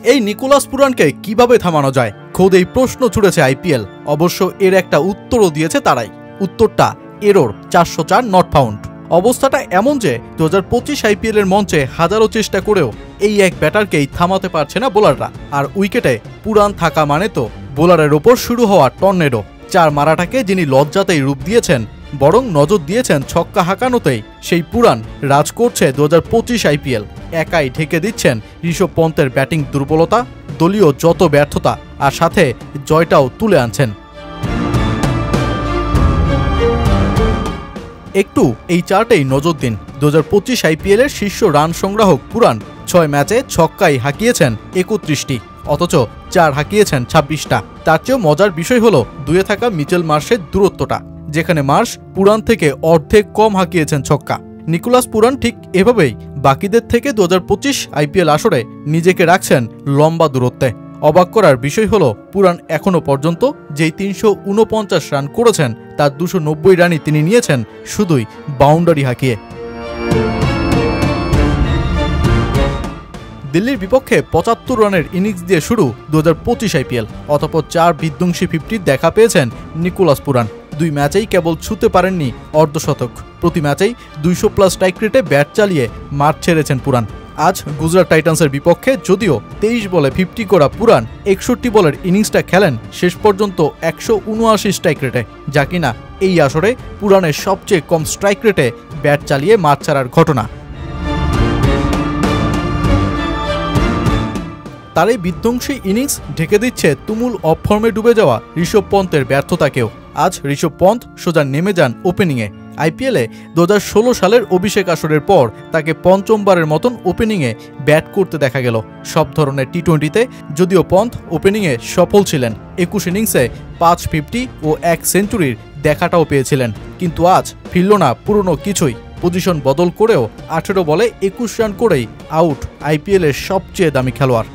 এই নিকোলাস পুরানকে কিভাবে থামানো যায়, খোদ এই প্রশ্ন ছুড়েছে আইপিএল। অবশ্য এর একটা উত্তরও দিয়েছে তারাই। উত্তরটা এরর 404 নট ফাউন্ড। অবস্থাটা এমন যে 2025 আইপিএল এর মঞ্চে হাজারো চেষ্টা করেও এই এক ব্যাটারকেই থামাতে পারছে না বোলাররা। আর উইকেটে পুরান থাকা মানে তো বোলারের ওপর শুরু হওয়া টর্নেডো। 4 মারাটাকে যিনি লজ্জাতেই রূপ দিয়েছেন, বরং নজর দিয়েছেন ছক্কা হাঁকানোতেই, সেই পুরান রাজ করছে 2025 আইপিএল। একাই ঢেকে দিচ্ছেন ঋষভ পন্তের ব্যাটিং দুর্বলতা, দলীয় যত ব্যর্থতা, আর সাথে জয়টাও তুলে আনছেন। একটু এই চার্টেই নজর দিন। 2025 আইপিএল এর শীর্ষ রান সংগ্রাহক পুরান 6 ম্যাচে ছক্কাই হাঁকিয়েছেন 31টি, অথচ 4 হাঁকিয়েছেন 26টা। তার চেয়েও মজার বিষয় হলো 2-এ থাকা মিচেল মার্শের দূরত্বটা, যেখানে মার্শ পুরান থেকে অর্ধেক কম হাঁকিয়েছেন ছক্কা। নিকোলাস পুরান ঠিক এভাবেই বাকিদের থেকে 2025 আইপিএল আসরে নিজেকে রাখছেন লম্বা দূরত্বে। অবাক করার বিষয় হলো পুরান এখনো পর্যন্ত যেই 349 রান করেছেন, তার 290 রানই তিনি নিয়েছেন শুধুই বাউন্ডারি হাঁকিয়ে। দিল্লির বিপক্ষে 75 রানের ইনিংস দিয়ে শুরু 2025 আইপিএল। অতঃপর 4 বিধ্বংসী 50 দেখা পেয়েছেন নিকোলাস পুরান। 2 ম্যাচেই কেবল ছুঁতে পারেননি অর্ধশতক। প্রতি ম্যাচেই 200+ স্ট্রাইক রেটে ব্যাট চালিয়ে মাঠ ছেড়েছেন পুরান। আজ গুজরাট টাইটান্সের বিপক্ষে যদিও 23 বলে 50 করা পুরান 61 বলের ইনিংসটা খেলেন শেষ পর্যন্ত 179 স্ট্রাইক রেটে, যা কিনা এই আসরে পুরানের সবচেয়ে কম স্ট্রাইক রেটে ব্যাট চালিয়ে মাঠ ছাড়ার ঘটনা। তার এই বিধ্বংসী ইনিংস ঢেকে দিচ্ছে তুমুল অফ ফর্মে ডুবে যাওয়া ঋষভ পন্তের ব্যর্থতাকেও। আজ ঋষভ পন্থ সোজা নেমে যান ওপেনিংয়ে। আইপিএলে 2016 সালের অভিষেক আসরের পর তাকে পঞ্চমবারের মতন ওপেনিংয়ে ব্যাট করতে দেখা গেল। সব ধরনের টি-20তে যদিও পন্থ ওপেনিংয়ে সফল ছিলেন, 21 ইনিংসে 550 ও 1 সেঞ্চুরির দেখাটাও পেয়েছিলেন, কিন্তু আজ ফিরল না পুরনো কিছুই। পজিশন বদল করেও 18 বলে 21 রান করেই আউট আইপিএলের সবচেয়ে দামি খেলোয়াড়।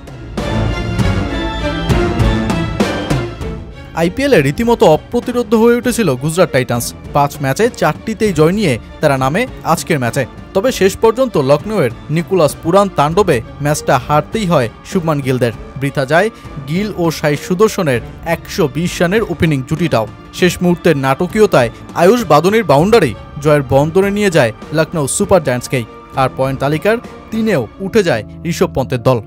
আইপিএলে রীতিমতো অপ্রতিরোধ্য হয়ে উঠেছিল গুজরাট টাইটান্স। 5 ম্যাচে 4টিতেই জয় নিয়ে তারা নামে আজকের ম্যাচে। তবে শেষ পর্যন্ত লখনৌয়ের নিকোলাস পুরান তাণ্ডবে ম্যাচটা হারতেই হয় শুভমান গিলদের। বৃথা যায় গিল ও সাই সুদর্শনের 120 রানের ওপেনিং জুটিটাও। শেষ মুহূর্তের নাটকীয়তায় আয়ুষ বাদনির বাউন্ডারি জয়ের বন্দরে নিয়ে যায় লখনৌ সুপার জায়ান্টসকেই। আর পয়েন্ট তালিকার 3-এও উঠে যায় ঋষভ পন্তের দল।